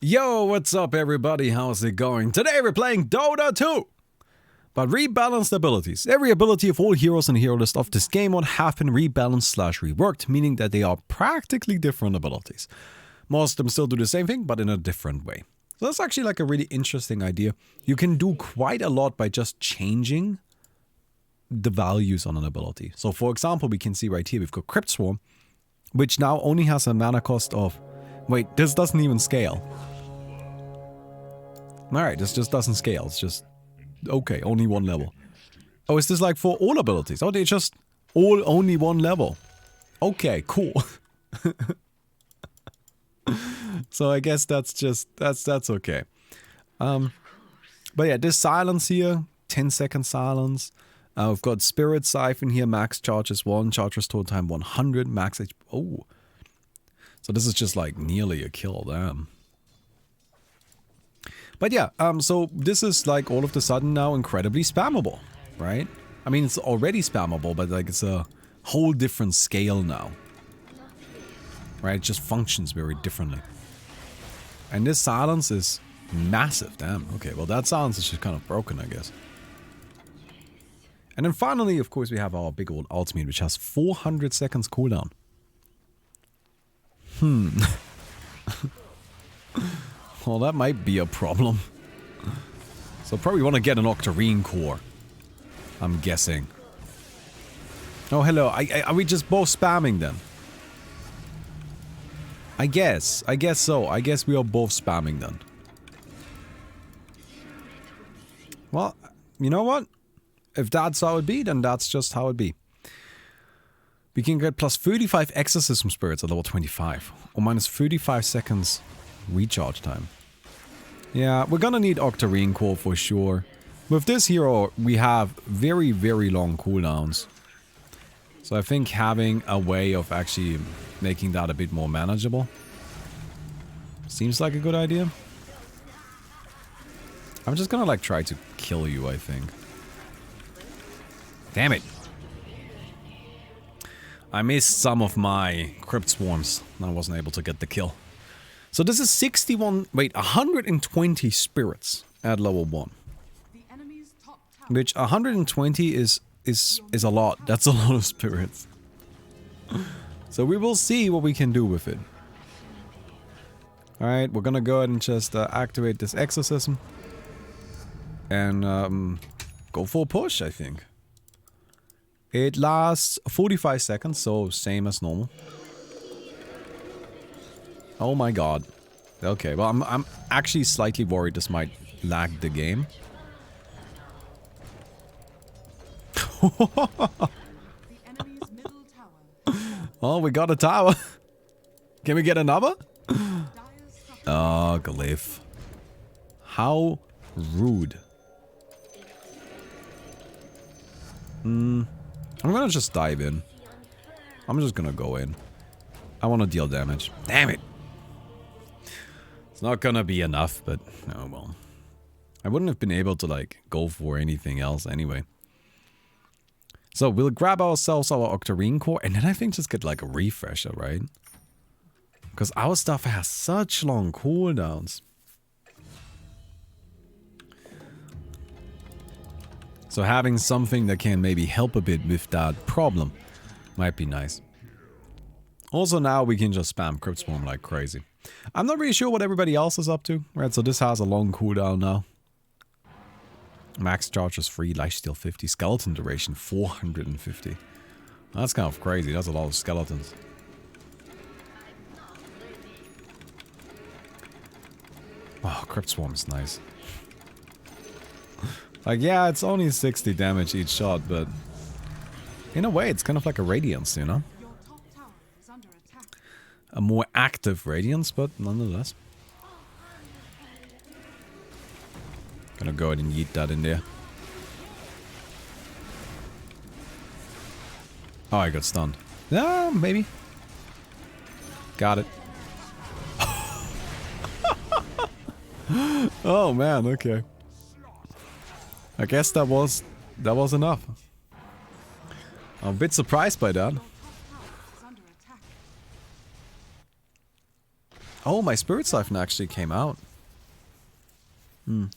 Yo, what's up everybody? How's it going? Today we're playing Dota 2! But rebalanced abilities. Every ability of all heroes in the hero list of this game mode have been rebalanced/reworked, meaning that they are practically different abilities. Most of them still do the same thing, but in a different way. So that's actually like a really interesting idea. You can do quite a lot by just changing the values on an ability. So for example, we can see right here, we've got Crypt Swarm, which now only has a mana cost of... Wait, this doesn't even scale. Alright, this just doesn't scale. It's just... Okay, only one level. Oh, is this like for all abilities? Oh, they just all only one level. Okay, cool. So I guess that's just... That's okay. But yeah, this silence here, 10-second silence. We've got Spirit Siphon here, max charge is 1, charge restore time 100, max HP... Oh. So this is just like nearly a kill, damn. But yeah, so this is like all of a sudden now incredibly spammable, right? I mean, it's already spammable, but like it's a whole different scale now. Right, it just functions very differently. And this silence is massive, damn. Okay, well that silence is just kind of broken, I guess. And then finally, of course, we have our big old ultimate, which has 400 seconds cooldown. Well, that might be a problem. So probably want to get an Octarine core, I'm guessing. Oh, hello. Are we just both spamming then? I guess so. I guess we are both spamming then. Well, you know what? If that's how it be, then that's just how it be. We can get plus 35 exorcism spirits at level 25. Or minus 35 seconds recharge time. Yeah, we're gonna need Octarine core for sure. With this hero, we have very, very long cooldowns. So I think having a way of actually making that a bit more manageable seems like a good idea. I'm just gonna like try to kill you, I think. Damn it. I missed some of my Crypt Swarms. I wasn't able to get the kill. So this is 120 spirits at level 1. Which 120 is a lot. That's a lot of spirits. So we will see what we can do with it. Alright, we're gonna go ahead and just activate this exorcism. And go for a push, I think. It lasts 45 seconds, so same as normal. Oh my god. Okay, well I'm actually slightly worried this might lag the game. Oh, we got a tower. Can we get another? Oh, Glyph. How rude. I'm gonna just dive in. I'm just gonna go in. I want to deal damage. Damn it! It's not gonna be enough, but oh well. I wouldn't have been able to like go for anything else anyway. So we'll grab ourselves our Octarine core and then I think just get like a refresher, right? Because our stuff has such long cooldowns. So having something that can maybe help a bit with that problem might be nice. Also now we can just spam Crypt Swarm like crazy. I'm not really sure what everybody else is up to. Right, so this has a long cooldown now. Max charge is 3, lifesteal 50, skeleton duration 450. That's kind of crazy, that's a lot of skeletons. Oh, Crypt Swarm is nice. Like, yeah, it's only 60 damage each shot, but in a way, it's kind of like a Radiance, you know? A more active Radiance, but nonetheless. Gonna go ahead and yeet that in there. Oh, I got stunned. Yeah, maybe. Got it. Oh, man, okay. I guess that was enough. I'm a bit surprised by that. Oh, my Spirit Siphon actually came out. Maybe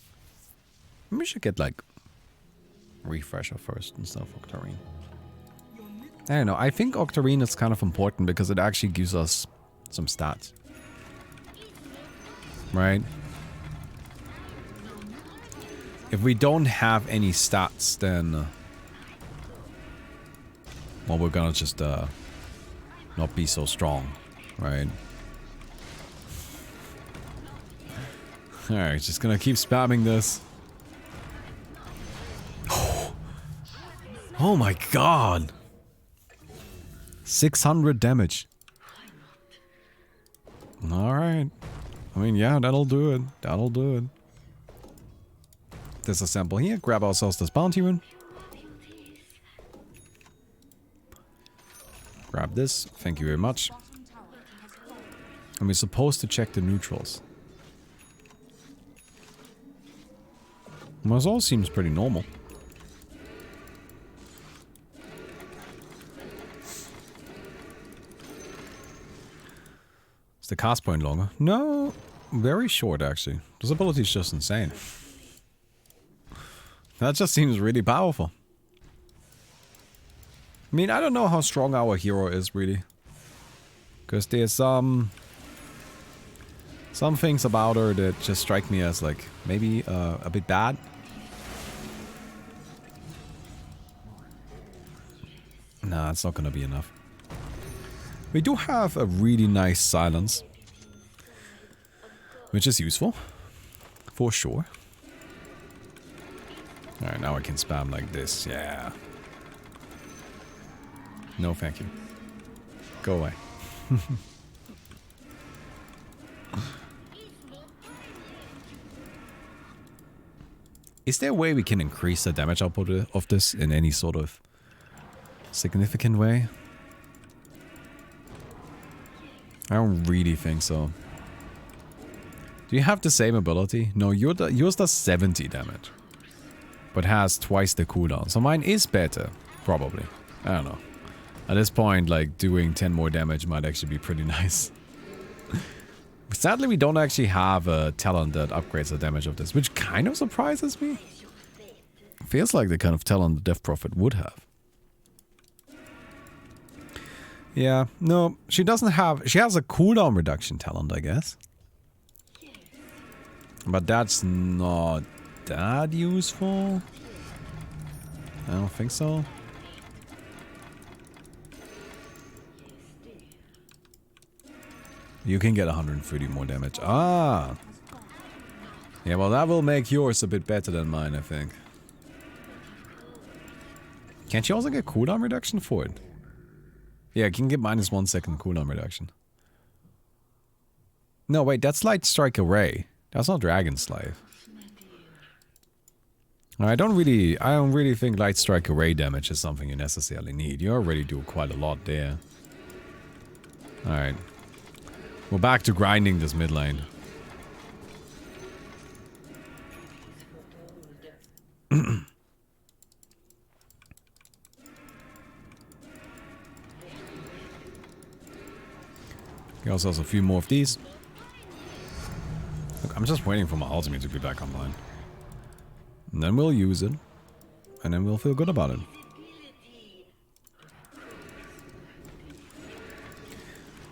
we should get like Refresher first instead of Octarine. I don't know. I think Octarine is kind of important because it actually gives us some stats. Right? If we don't have any stats, then... well, we're gonna just not be so strong. Right? Alright, just gonna keep spamming this. Oh my god! 600 damage. Alright. I mean, yeah, that'll do it. That'll do it. Disassemble here. Grab ourselves this bounty rune. Grab this. Thank you very much. And we're supposed to check the neutrals. Well, this all seems pretty normal. Is the cast point longer? No, very short actually. This ability is just insane. That just seems really powerful. I mean, I don't know how strong our hero is really. Because there's some things about her that just strike me as like maybe a bit bad. Nah, it's not gonna be enough. We do have a really nice silence, which is useful, for sure. Alright, now I can spam like this, yeah. No thank you. Go away. Is there a way we can increase the damage output of this in any sort of significant way? I don't really think so. Do you have the same ability? No, yours does 70 damage. But has twice the cooldown. So mine is better. Probably. I don't know. At this point, like, doing 10 more damage might actually be pretty nice. Sadly, we don't actually have a talent that upgrades the damage of this, which kind of surprises me. Feels like the kind of talent the Death Prophet would have. Yeah, no, she doesn't have... She has a cooldown reduction talent, I guess. But that's not that useful. I don't think so. You can get 130 more damage. Ah! Yeah, well that will make yours a bit better than mine, I think. Can't you also get cooldown reduction for it? Yeah, you can get -1 second cooldown reduction. No, wait, that's Light Strike Array. That's not Dragon Slave. I don't really think Light Strike Array damage is something you necessarily need. You already do quite a lot there. Alright. We're back to grinding this mid lane. He also has a few more of these. Look, I'm just waiting for my ultimate to be back online. And then we'll use it. And then we'll feel good about it.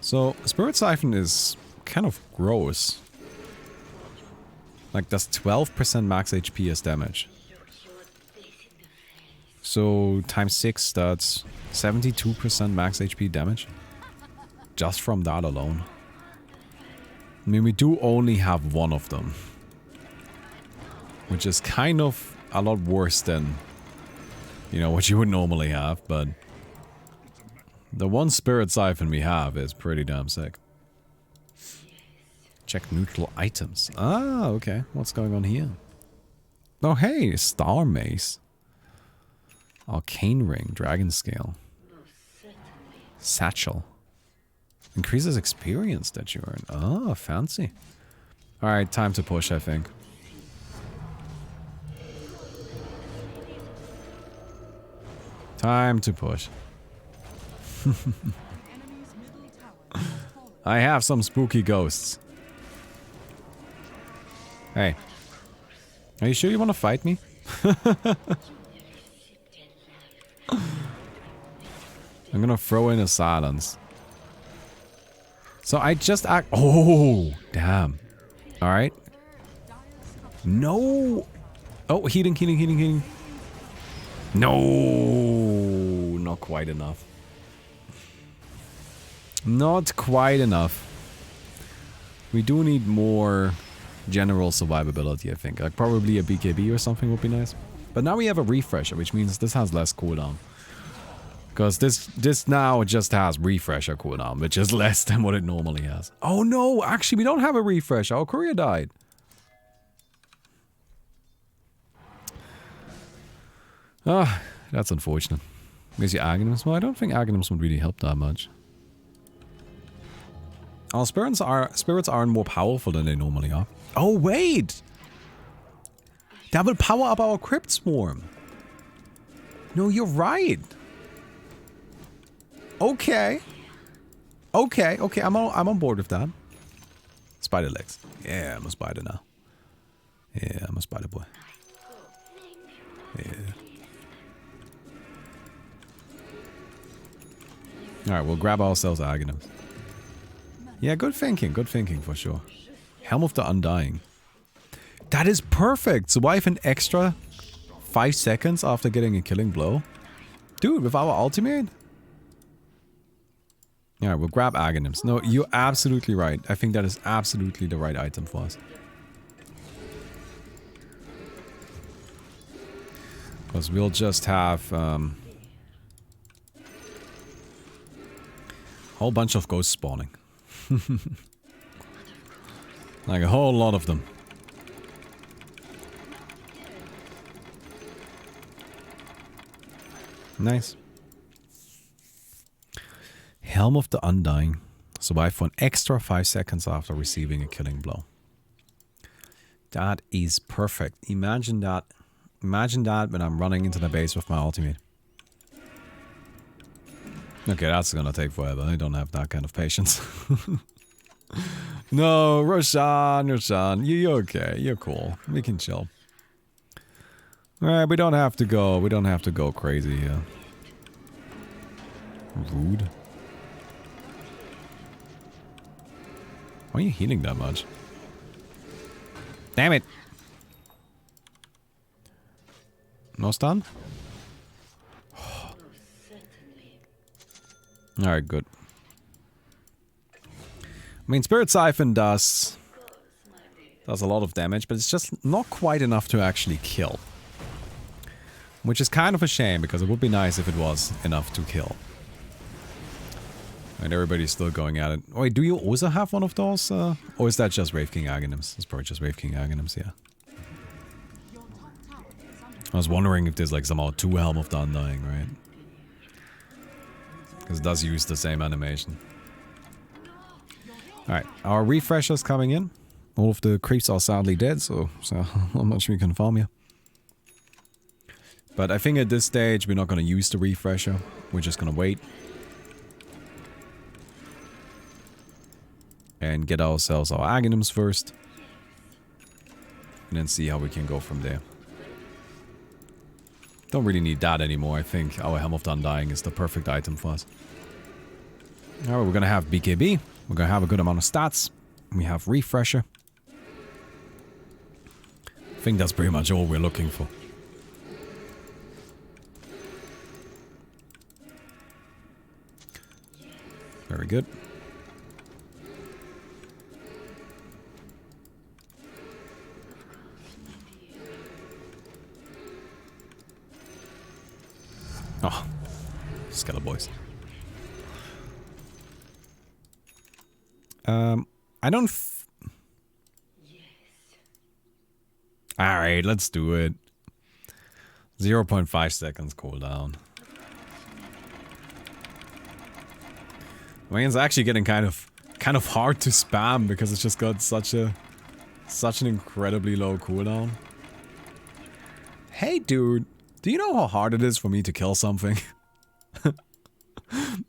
So, Spirit Siphon is kind of gross. Like, does 12% max HP as damage. So, times 6, that's 72% max HP damage. Just from that alone. I mean, we do only have one of them. Which is kind of a lot worse than, you know, what you would normally have, but... The one Spirit Siphon we have is pretty damn sick. Check neutral items. Ah, okay. What's going on here? Oh, hey, Star Mace. Arcane Ring, Dragon Scale. Satchel. Increases experience that you earn. Oh, fancy. Alright, time to push, I think. Time to push. I have some spooky ghosts. Hey. Are you sure you want to fight me? I'm gonna throw in a silence. So I just act. Oh, damn. Alright. No. Oh, healing. No. Not quite enough. Not quite enough. We do need more general survivability, I think. Like probably a BKB or something would be nice. But now we have a refresher, which means this has less cooldown. Because this now just has refresher cooldown, which is less than what it normally has. Oh no, actually we don't have a refresher. Our courier died. Ah, that's unfortunate. Because your Aghanims? Well, I don't think Aghanims would really help that much. Our spirits aren't more powerful than they normally are. Oh, wait! That will power up our Crypt Swarm. No, you're right. Okay. Okay, I'm on board with that. Spider legs. Yeah, I'm a spider now. Yeah, I'm a spider boy. Yeah. Alright, we'll grab ourselves Aghanims. Yeah, good thinking for sure. Helm of the Undying. That is perfect! Survive an extra 5 seconds after getting a killing blow. Dude, with our ultimate? Alright, we'll grab Aghanims. No, you're absolutely right. I think that is absolutely the right item for us. Because we'll just have a whole bunch of ghosts spawning. Like a whole lot of them. Nice. Helm of the Undying. Survive for an extra 5 seconds after receiving a killing blow. That is perfect. Imagine that. Imagine that when I'm running into the base with my ultimate. Okay, that's gonna take forever. I don't have that kind of patience. No, Roshan, you're okay. You're cool. We can chill. Alright, we don't have to go crazy here. Rude. Why are you healing that much? Damn it! No stun? Alright, good. I mean, Spirit Siphon does a lot of damage, but it's just not quite enough to actually kill. Which is kind of a shame, because it would be nice if it was enough to kill. And everybody's still going at it. Wait, do you also have one of those? Or is that just Wraith King Aghanims? It's probably just Wraith King Aghanims, yeah. I was wondering if there's like somehow 2 Helm of the Undying, right? Because it does use the same animation. Alright, our refresher's coming in. All of the creeps are sadly dead, so not much we can farm here. But I think at this stage we're not going to use the refresher. We're just going to wait. And get ourselves our Aghanims first. And then see how we can go from there. Don't really need that anymore. I think our Helm of the Undying is the perfect item for us. Alright, we're going to have BKB. We're going to have a good amount of stats. We have Refresher. I think that's pretty much all we're looking for. Very good. Oh, Skeleton boys. I don't. Alright, let's do it. 0.5 seconds cooldown. I mean, it's actually getting kind of hard to spam because it's just got such an incredibly low cooldown. Hey, dude. Do you know how hard it is for me to kill something?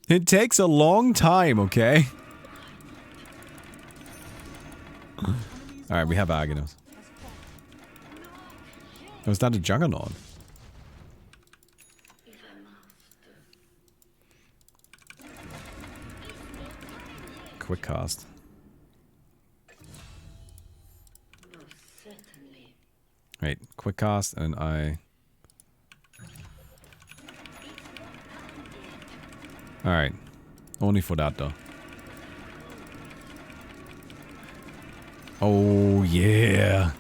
It takes a long time, okay? Alright, we have Aghanim. Was that a Juggernaut? Quick cast. Wait, quick cast and I... Alright. Only for that though. Oh yeah.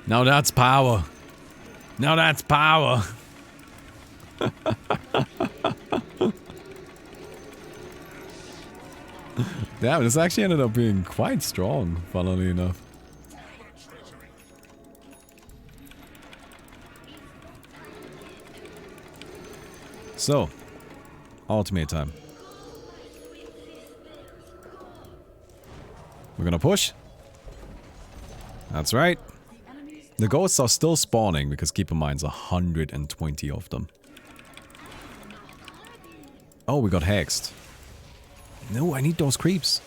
Now that's power. Now that's power. Damn, this actually ended up being quite strong, funnily enough. So, ultimate time. We're gonna push. That's right. The ghosts are still spawning because keep in mind, there's 120 of them. Oh, we got hexed. No, I need those creeps.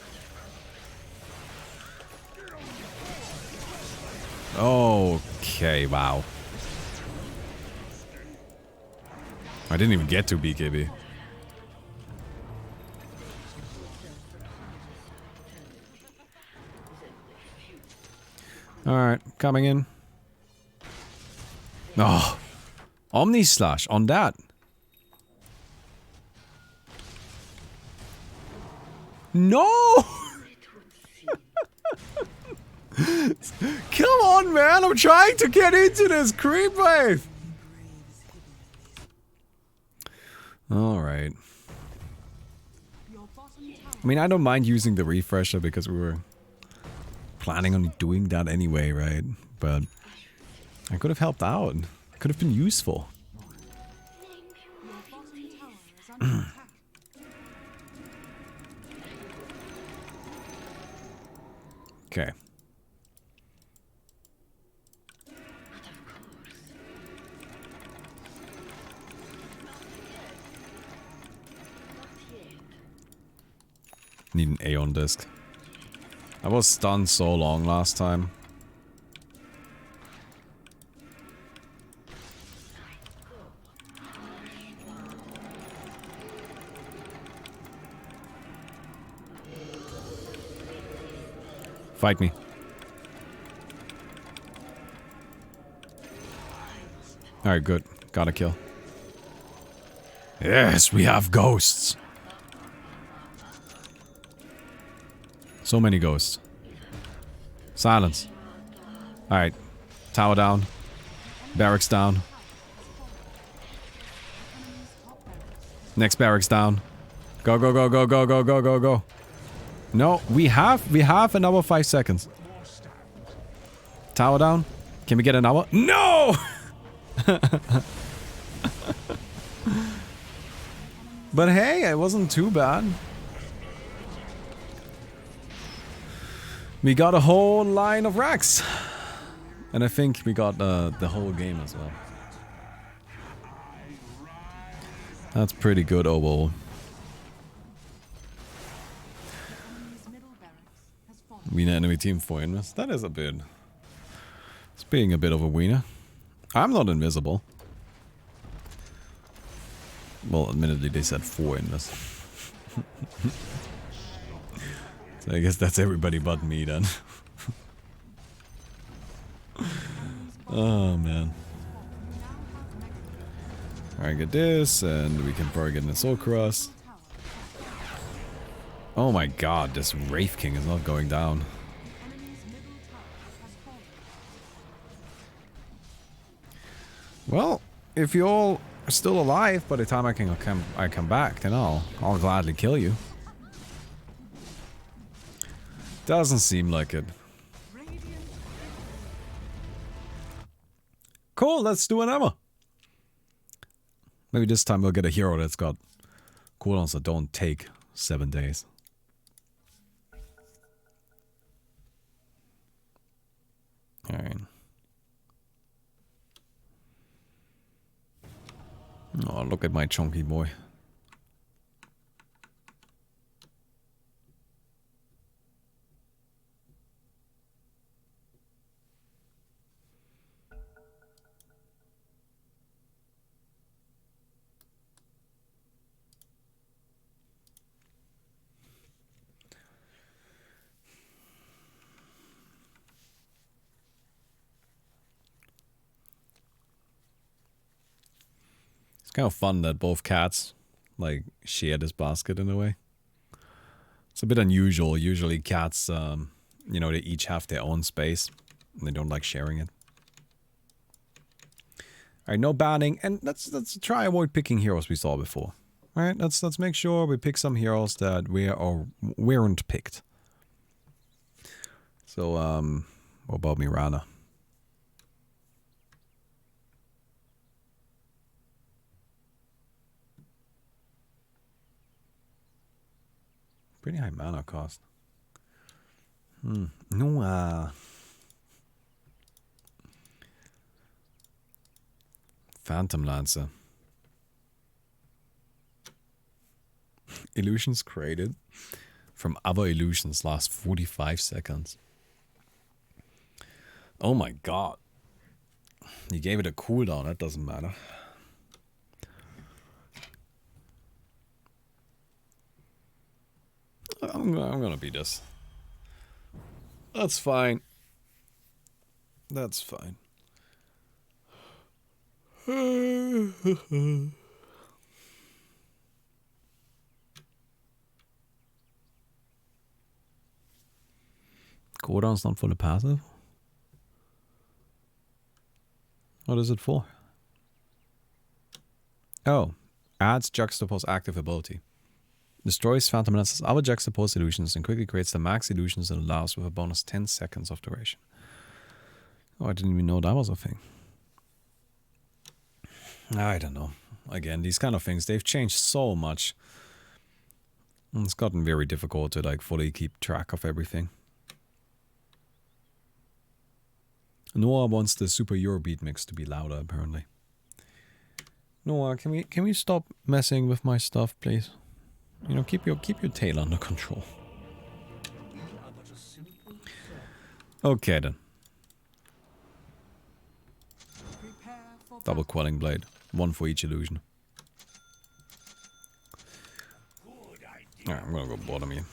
Okay, wow. I didn't even get to BKB. Alright, coming in. Oh, Omni Slash on that. No! Come on, man! I'm trying to get into this creep wave! Alright. I mean, I don't mind using the refresher because we were planning on doing that anyway, right? But I could have helped out. Could have been useful. Okay. Need an Aeon disc. I was stunned so long last time. Fight me. Alright, good. Got a kill. Yes, we have ghosts. So many ghosts. Silence. Alright. Tower down. Barracks down. Next barracks down. Go, go, go, go, go, go, go, go, go. No, we have another 5 seconds. Tower down. Can we get an hour? No! But hey, it wasn't too bad. We got a whole line of racks. And I think we got the whole game as well. That's pretty good overall. Wiener enemy team 4 invest. That is a bit... It's being a bit of a wiener. I'm not invisible. Well, admittedly they said 4 invest. So I guess that's everybody but me then. Oh man. Alright, get this, and we can probably get an Soul Cross. Oh my god, this Wraith King is not going down. Well, if you all are still alive by the time I come back, then I'll gladly kill you. Doesn't seem like it. Cool, let's do another. Maybe this time we'll get a hero that's got cooldowns that don't take 7 days. Alright. Oh, look at my chunky boy. It's kind of fun that both cats, like, share this basket in a way. It's a bit unusual. Usually cats, you know, they each have their own space. And they don't like sharing it. Alright, no banning. And let's try avoid picking heroes we saw before. Alright, let's make sure we pick some heroes that weren't picked. So, what about Mirana? Pretty high mana cost. No, Phantom Lancer. Illusions created from other illusions last 45 seconds. Oh my god. You gave it a cooldown, that doesn't matter. I'm gonna beat this. That's fine. That's fine. Cooldown's not for the passive? What is it for? Oh, adds juxtapose active ability. Destroys Phantom Lancer's other juxtaposed illusions and quickly creates the max illusions and allows with a bonus 10 seconds of duration. Oh, I didn't even know that was a thing. I don't know. Again, these kind of things, they've changed so much. And it's gotten very difficult to like fully keep track of everything. Noah wants the Super Eurobeat mix to be louder, apparently. Noah, can we stop messing with my stuff, please? You know, keep your tail under control. Okay then. Double quelling blade, one for each illusion. Alright, I'm gonna go bottom here.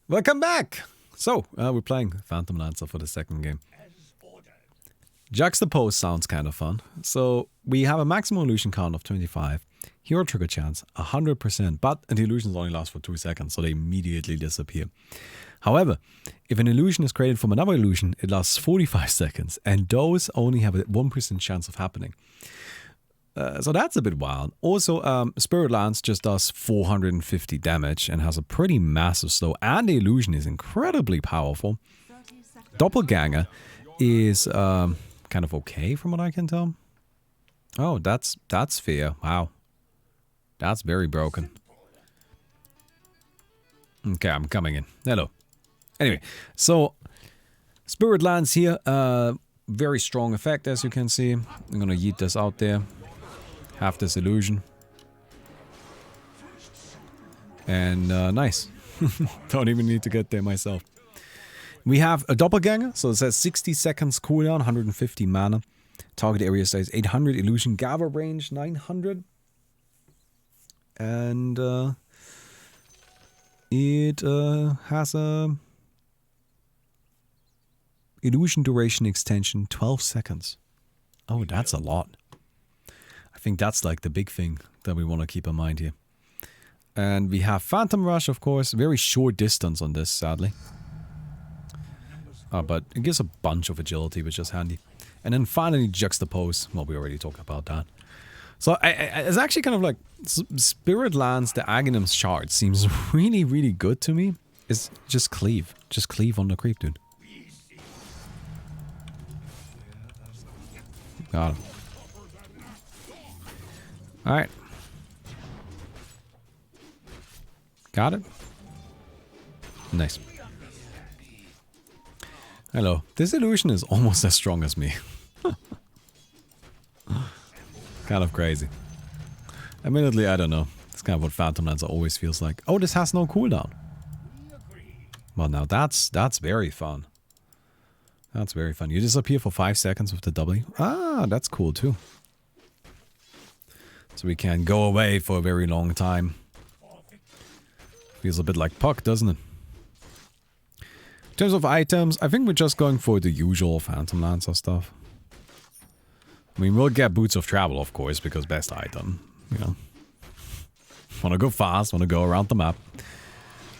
Welcome back! So, we're playing Phantom Lancer for the second game. Juxtapose sounds kind of fun. So, we have a maximum illusion count of 25. Hero trigger chance, 100%. But the illusions only last for 2 seconds, so they immediately disappear. However, if an illusion is created from another illusion, it lasts 45 seconds. And those only have a 1% chance of happening. So that's a bit wild. Also, Spirit Lance just does 450 damage and has a pretty massive slow. And the illusion is incredibly powerful. Doppelganger is kind of okay from what I can tell. Oh, that's fair. Wow. That's very broken. Okay, I'm coming in. Hello. Anyway, so Spirit Lance here. Very strong effect, as you can see. I'm gonna yeet this out there. Have this illusion. And nice. Don't even need to get there myself. We have a doppelganger, so it says 60 seconds cooldown, 150 mana. Target area size 800, illusion gather range 900. And it has a illusion duration extension 12 seconds. Oh, that's a lot. I think that's like the big thing that we want to keep in mind here. And we have Phantom Rush, of course. Very short distance on this, sadly. But it gives a bunch of agility, which is handy. And then finally Juxtapose. Well, we already talked about that. So it's actually kind of like Spirit Lance, the Aghanim's shard seems really, really good to me. It's just cleave. Just cleave on the creep, dude. Got him. Alright. Got it? Nice. Hello. This illusion is almost as strong as me. Kind of crazy. Admittedly, I don't know. It's kind of what Phantom Lancer always feels like. Oh, this has no cooldown. Well, now that's very fun. That's very fun. You disappear for 5 seconds with the W. Ah, that's cool too. So we can go away for a very long time. Feels a bit like Puck, doesn't it? terms of items, I think we're just going for the usual Phantom Lancer stuff. I mean, we'll get Boots of Travel, of course, because best item, you know. Want to go fast, want to go around the map.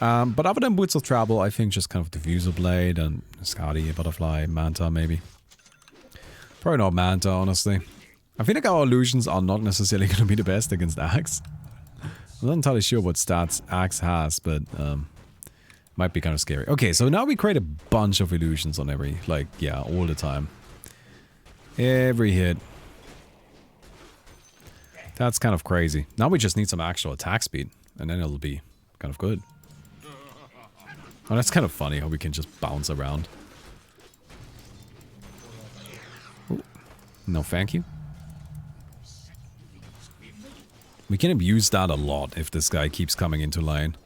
But other than Boots of Travel, I think just kind of Diffuser Blade and Skadi, Butterfly, Manta, maybe. Probably not Manta, honestly. I feel like our illusions are not necessarily going to be the best against Axe. I'm not entirely sure what stats Axe has, but might be kind of scary. Okay, so now we create a bunch of illusions on every, like, yeah, all the time. Every hit. That's kind of crazy. Now we just need some actual attack speed, and then it'll be kind of good. Oh, that's kind of funny how we can just bounce around. Ooh. No, thank you. We can abuse that a lot if this guy keeps coming into line.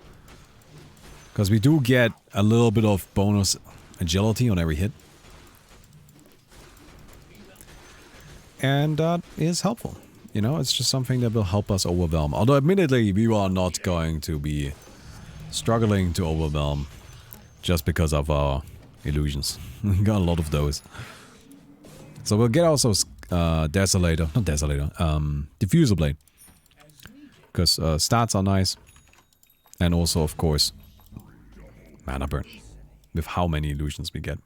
Because we do get a little bit of bonus agility on every hit. And that is helpful. You know, it's just something that will help us overwhelm. Although admittedly, we are not going to be struggling to overwhelm just because of our illusions. We got a lot of those. So we'll get also Desolator, not Desolator, Diffuser Blade. Because stats are nice. And also, of course, Mana Burn. With how many illusions we get.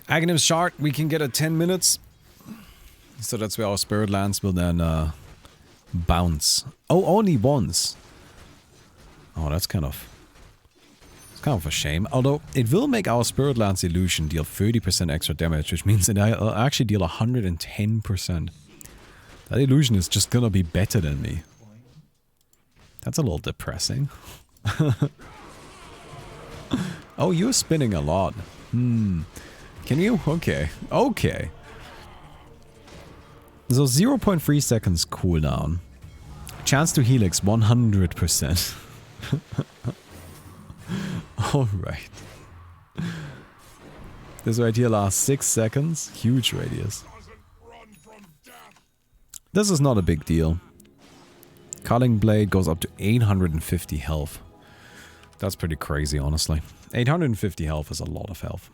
Aghanim's Shard, we can get at 10 minutes. So that's where our Spirit Lance will then bounce. Oh, only once. Oh, that's kind of... It's kind of a shame. Although, it will make our Spirit Lance illusion deal 30% extra damage, which means that I'll actually deal 110%. That illusion is just gonna be better than me. That's a little depressing. Oh, you're spinning a lot. Can you? Okay. Okay. So 0.3 seconds cooldown. Chance to helix 100%. Alright. This right here lasts 6 seconds. Huge radius. This is not a big deal. Culling Blade goes up to 850 health. That's pretty crazy, honestly. 850 health is a lot of health.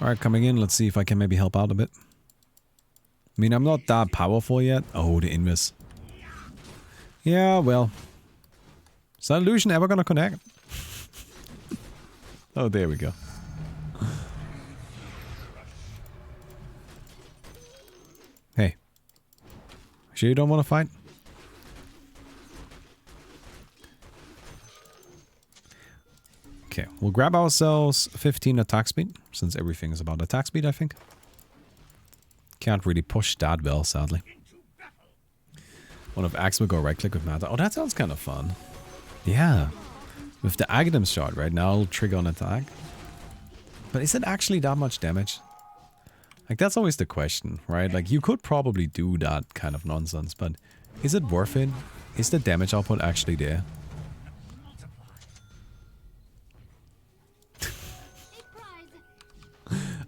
Alright, coming in. Let's see if I can maybe help out a bit. I mean, I'm not that powerful yet. Oh, the Invis. Yeah, well. Is that illusion ever gonna connect? Oh, there we go. Hey. Sure you don't want to fight? Okay, we'll grab ourselves 15 attack speed, since everything is about attack speed, I think. Can't really push that well, sadly. One of Axe will go right click with Manta. Oh, that sounds kind of fun. Yeah. With the Aghanim's Shard, right? Now it'll trigger an attack. But is it actually that much damage? Like, that's always the question, right? Like, you could probably do that kind of nonsense, but is it worth it? Is the damage output actually there?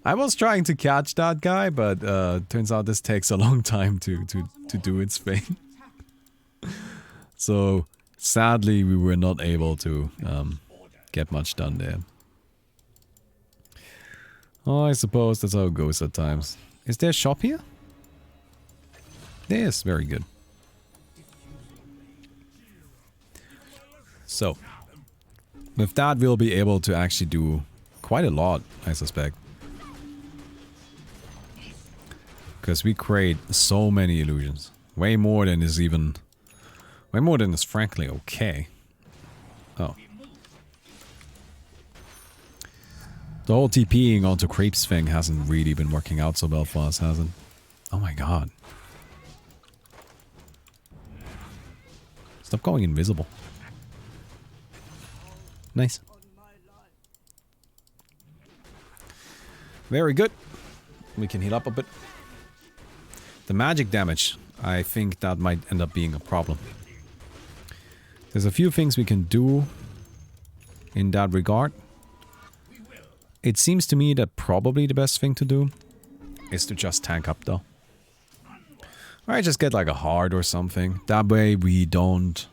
I was trying to catch that guy, but turns out this takes a long time to do its thing. So, sadly, we were not able to get much done there. Oh, I suppose that's how it goes at times. Is there a shop here? There is. Very good. So, with that, we'll be able to actually do quite a lot, I suspect. Because we create so many illusions. Way more than is even... Way more than is frankly okay. Oh. The whole TPing onto creeps thing hasn't really been working out so well for us, has it? Oh my god. Stop going invisible. Nice. Very good. We can heal up a bit. The magic damage, I think that might end up being a problem. There's a few things we can do in that regard. It seems to me that probably the best thing to do is to just tank up though. Alright, just get like a heart or something. That way we don't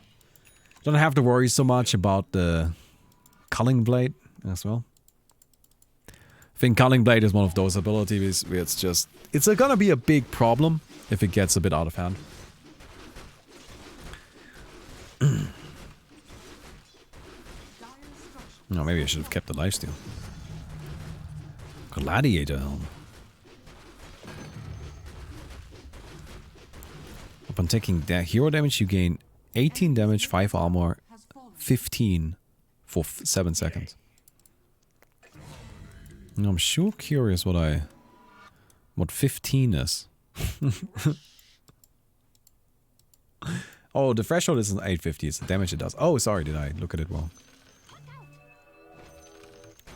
have to worry so much about the Culling Blade as well. I think Culling Blade is one of those abilities where it's gonna be a big problem if it gets a bit out of hand. No, maybe I should have kept the lifesteal. Gladiator helm. Upon taking hero damage, you gain 18 damage, 5 armor, 15 for 7 seconds. I'm sure curious what 15 is. Oh, the threshold isn't 850, it's the damage it does. Oh, sorry, did I look at it wrong?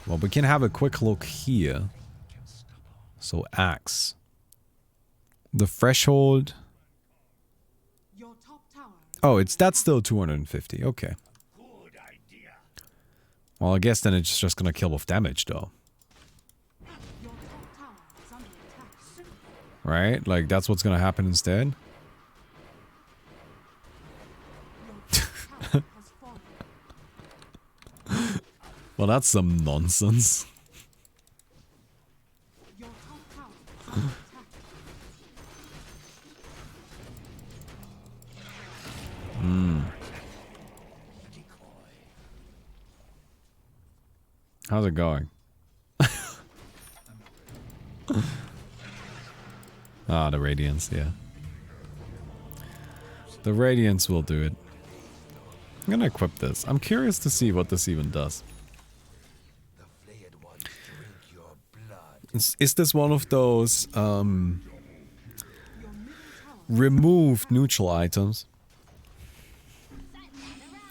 Well, we can have a quick look here. So, axe. The threshold... Oh, that's still 250, okay. Well, I guess then it's just gonna kill with damage, though. Right? Like, that's what's gonna happen instead? Well, that's some nonsense. How's it going? Ah, the Radiance, yeah. The Radiance will do it. I'm gonna equip this. I'm curious to see what this even does. Is this one of those removed neutral items?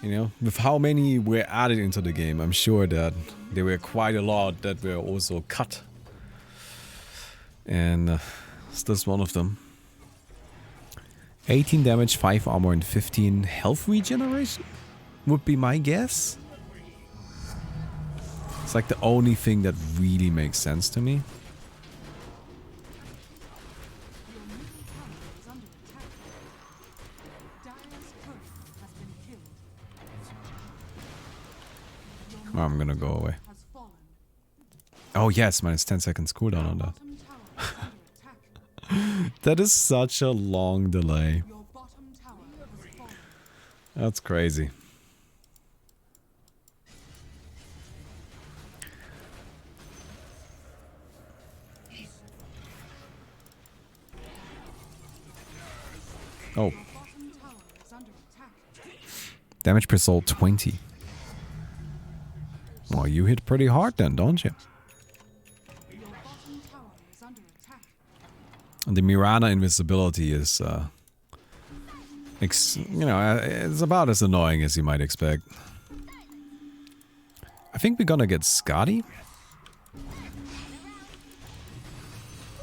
You know, with how many were added into the game, I'm sure that there were quite a lot that were also cut. And is this one of them? 18 damage, 5 armor, and 15 health regeneration? Would be my guess. It's like the only thing that really makes sense to me. Oh, I'm gonna go away. Oh yes, minus 10 seconds cooldown on that. That is such a long delay. That's crazy. Oh. Damage per soul 20. Well, you hit pretty hard then, don't you? And the Mirana invisibility is, you know, it's about as annoying as you might expect. I think we're gonna get Scotty.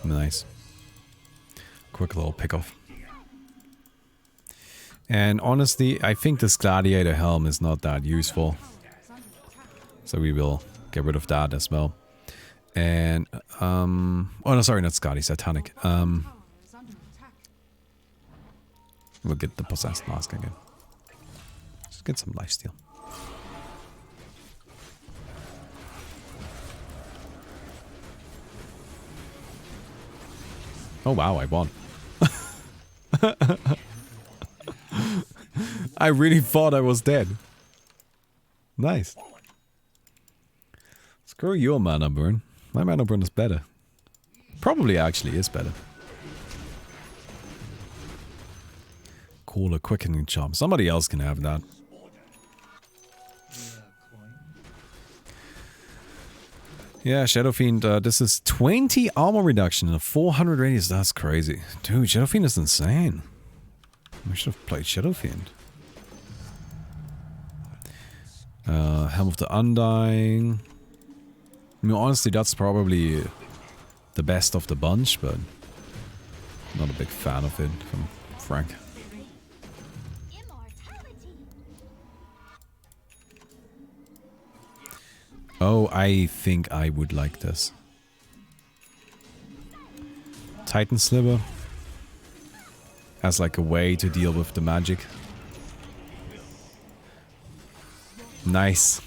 Nice. Quick little pick-off. And honestly, I think this Gladiator helm is not that useful. So we will get rid of that as well. And, oh no, sorry, not Scotty, Satanic. We'll get the Possessed Mask again. Just get some lifesteal. Oh wow, I won. I really thought I was dead. Nice. Screw your mana burn. My mana burn is better. Probably actually is better. Cool, a quickening charm. Somebody else can have that. Yeah, Shadow Fiend, this is 20 armor reduction and a 400 radius. That's crazy. Dude, Shadow Fiend is insane. We should have played Shadow Fiend. Helm of the Undying. I mean, honestly, that's probably the best of the bunch, but not a big fan of it from Frank. Oh, I think I would like this. Titan Sliver. as like a way to deal with the magic. Nice.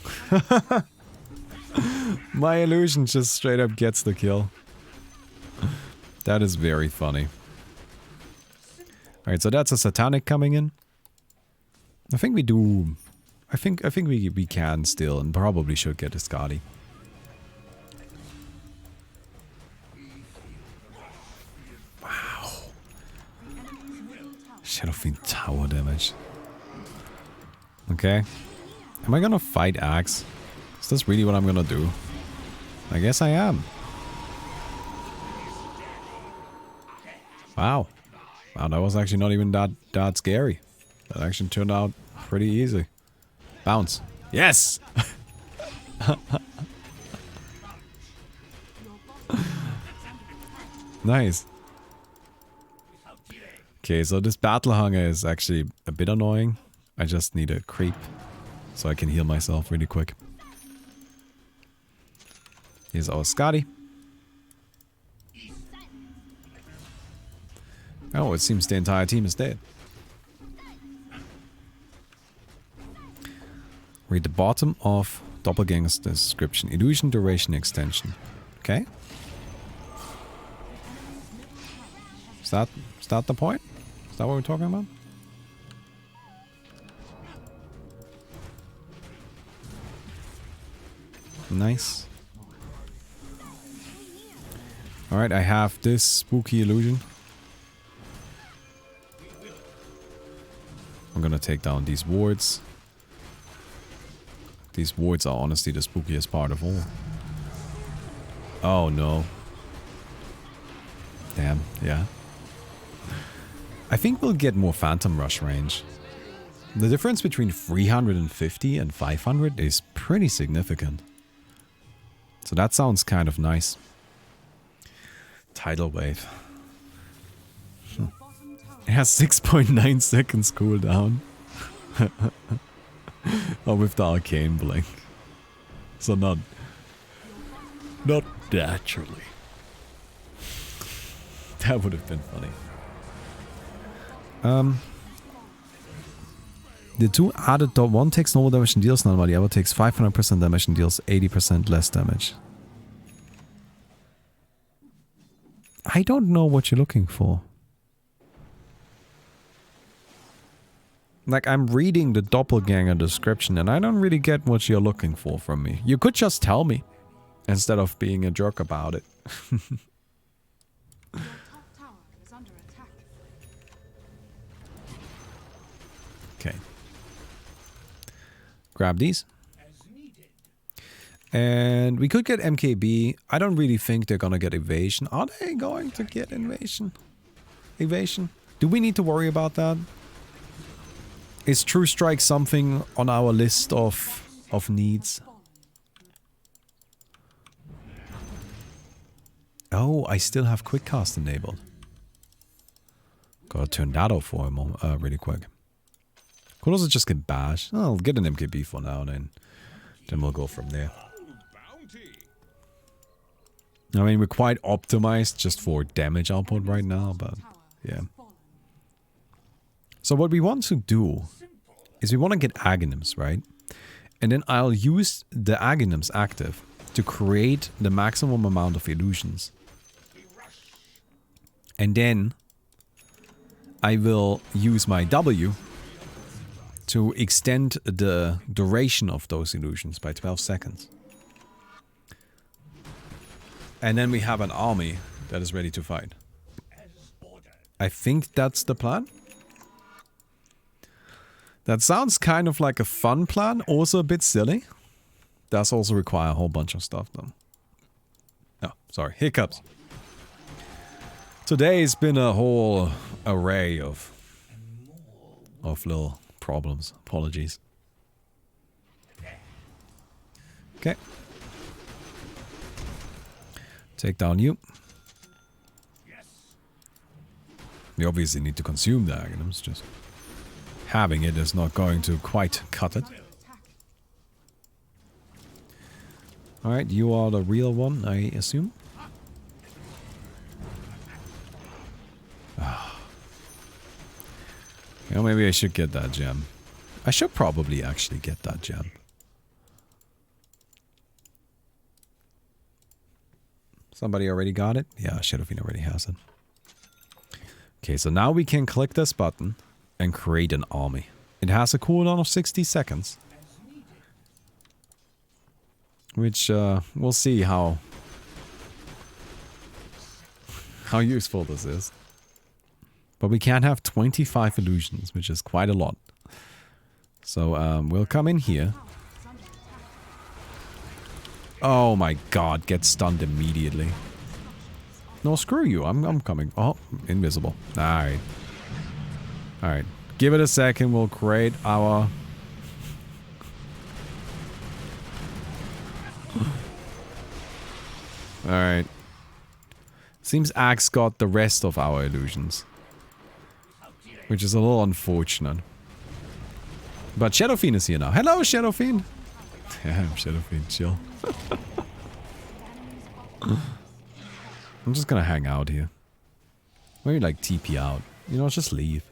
My illusion just straight up gets the kill. That is very funny. Alright, so that's a satanic coming in. I think we do. I think we can still and probably should get a Scotty. Wow. Shadowfiend tower damage. Okay. Am I gonna fight Axe? Is this really what I'm gonna do? I guess I am. Wow. Wow, that was actually not even that scary. That actually turned out pretty easy. Bounce. Yes! Nice. Okay, so this battle hunger is actually a bit annoying. I just need a creep so I can heal myself really quick. Here's our Scotty. Oh, it seems the entire team is dead. Read the bottom of Doppelganger's description. Illusion duration extension. Okay. Is that the point? Is that what we're talking about? Nice. Alright, I have this spooky illusion. I'm gonna take down these wards. These wards are honestly the spookiest part of all. Oh no. Damn, yeah. I think we'll get more Phantom Rush range. The difference between 350 and 500 is pretty significant. So that sounds kind of nice. Tidal Wave. It has 6.9 seconds cooldown. Oh, with the Arcane Blink. So not naturally. That would have been funny. The two added one takes normal damage and deals none, while the other takes 500% damage and deals 80% less damage. I don't know what you're looking for. Like, I'm reading the Doppelganger description and I don't really get what you're looking for from me. You could just tell me, instead of being a jerk about it. Okay. Grab these. And we could get MKB. I don't really think they're gonna get evasion. Are they going to get evasion? Evasion? Do we need to worry about that? Is True Strike something on our list of needs? Oh, I still have Quick Cast enabled. Gotta turn that off for a moment, really quick. Could also just get Bash. Oh, I'll get an MKB for now, then we'll go from there. I mean, we're quite optimized just for damage output right now, but yeah. So what we want to do is we want to get Aghanims, right? And then I'll use the Aghanims active to create the maximum amount of illusions. And then I will use my W to extend the duration of those illusions by 12 seconds. And then we have an army that is ready to fight. I think that's the plan. That sounds kind of like a fun plan, also a bit silly. Does also require a whole bunch of stuff though. Oh, sorry, hiccups. Today's been a whole array of little problems. Apologies. Okay. Take down you. We obviously need to consume the Aghanims, just having it is not going to quite cut it. Alright, you are the real one, I assume. You know, maybe I should get that gem. I should probably actually get that gem. Somebody already got it? Yeah, Shadowfiend already has it. Okay, so now we can click this button and create an army. It has a cooldown of 60 seconds. Which, we'll see how useful this is. But we can have 25 illusions, which is quite a lot. So, we'll come in here. Oh my god, get stunned immediately. No, screw you, I'm coming. Oh, invisible. Alright. Alright. Give it a second, we'll create our... Alright. Seems Axe got the rest of our illusions. Which is a little unfortunate. But Shadowfiend is here now. Hello, Shadowfiend! Damn, Shadowfiend, chill. I'm just gonna hang out here. Maybe like TP out. You know, just leave.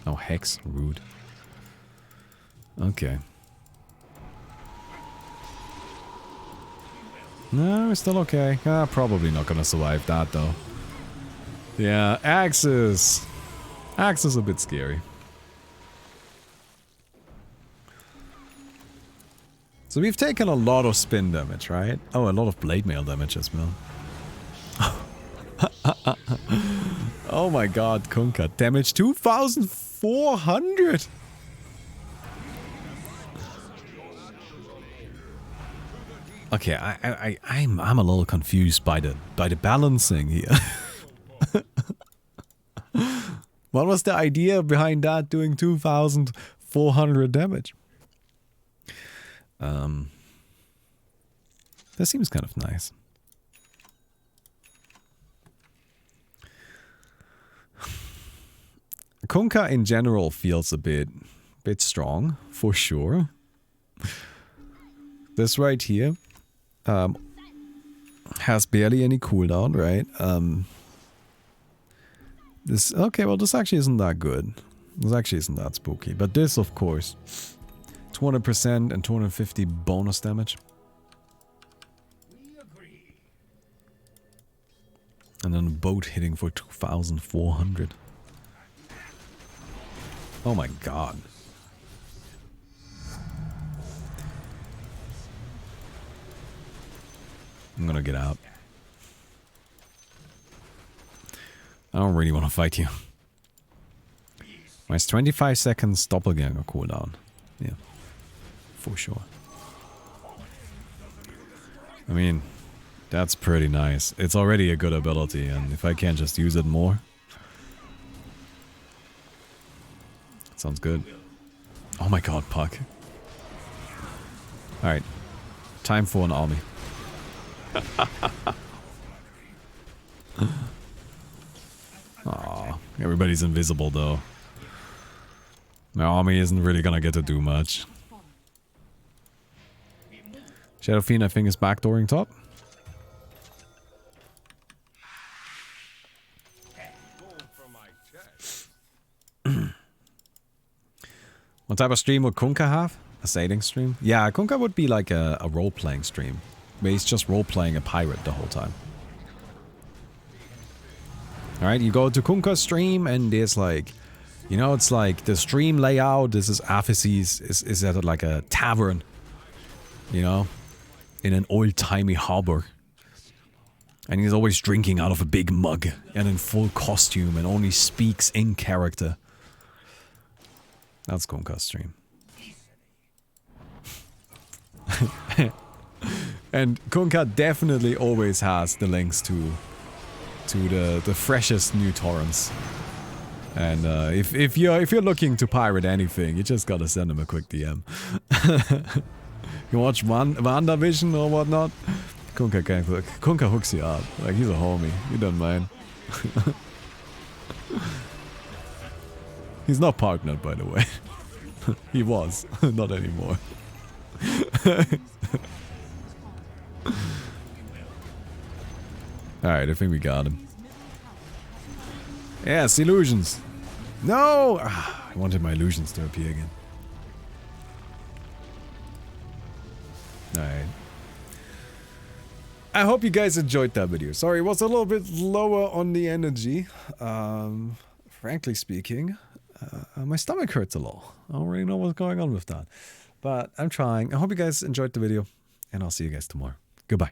Oh, Hex. Rude. Okay. No, we're still okay. Probably not gonna survive that though. Yeah, Axe is a bit scary. So we've taken a lot of spin damage, right? Oh, a lot of blade mail damage as well. Oh my god, Kunkka. Damage 2,400! Okay, I'm a little confused by the balancing here. What was the idea behind that doing 2,400 damage? That seems kind of nice. Kunkka in general feels a bit strong, for sure. This right here has barely any cooldown, right? This actually isn't that good. This actually isn't that spooky. But this, of course, 200% and 250 bonus damage. And then a boat hitting for 2,400. Oh my god. I'm gonna get out. I don't really want to fight you. It's 25 seconds doppelganger cooldown. Yeah. For sure. I mean, that's pretty nice. It's already a good ability, and if I can just use it more... Sounds good. Oh my god, Puck. Alright. Time for an army. Aw, everybody's invisible though. My army isn't really gonna get to do much. Shadowfiend, I think, is backdooring top. What type of stream would Kunkka have? A sailing stream? Yeah, Kunkka would be like a role-playing stream. Where he's just role-playing a pirate the whole time. Alright, you go to Kunkka's stream and there's like... You know, it's like the stream layout. This is Aphyses is at like a tavern. You know? In an old-timey harbor. And he's always drinking out of a big mug. And in full costume and only speaks in character. That's Kunkka's stream. And Kunkka definitely always has the links to the freshest new torrents. And if you're looking to pirate anything, you just gotta send him a quick DM. You watch WandaVision or whatnot? Kunkka hooks you up. Like, he's a homie. You don't mind. He's not partnered, by the way. He was. Not anymore. Alright, I think we got him. Yes, illusions. No! I wanted my illusions to appear again. Alright. I hope you guys enjoyed that video. Sorry, it was a little bit lower on the energy. Frankly speaking, my stomach hurts a little. I don't really know what's going on with that. But I'm trying. I hope you guys enjoyed the video, and I'll see you guys tomorrow. Goodbye.